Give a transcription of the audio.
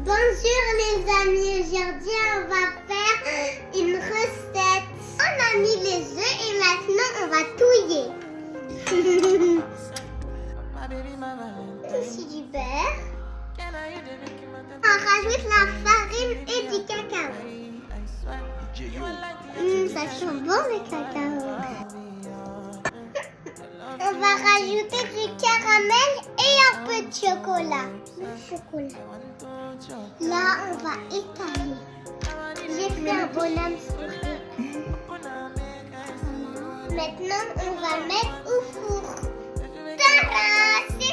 Bonjour les amis, aujourd'hui on va faire une recette. On a mis les œufs et maintenant on va touiller. Ici du beurre. On rajoute la farine et du cacao. Ça sent bon le cacao. On va rajouter du caramel et un peu de chocolat. Là, on va étaler. J'ai fait un bonhomme sourire. Maintenant, on va mettre au four. Tada! C'est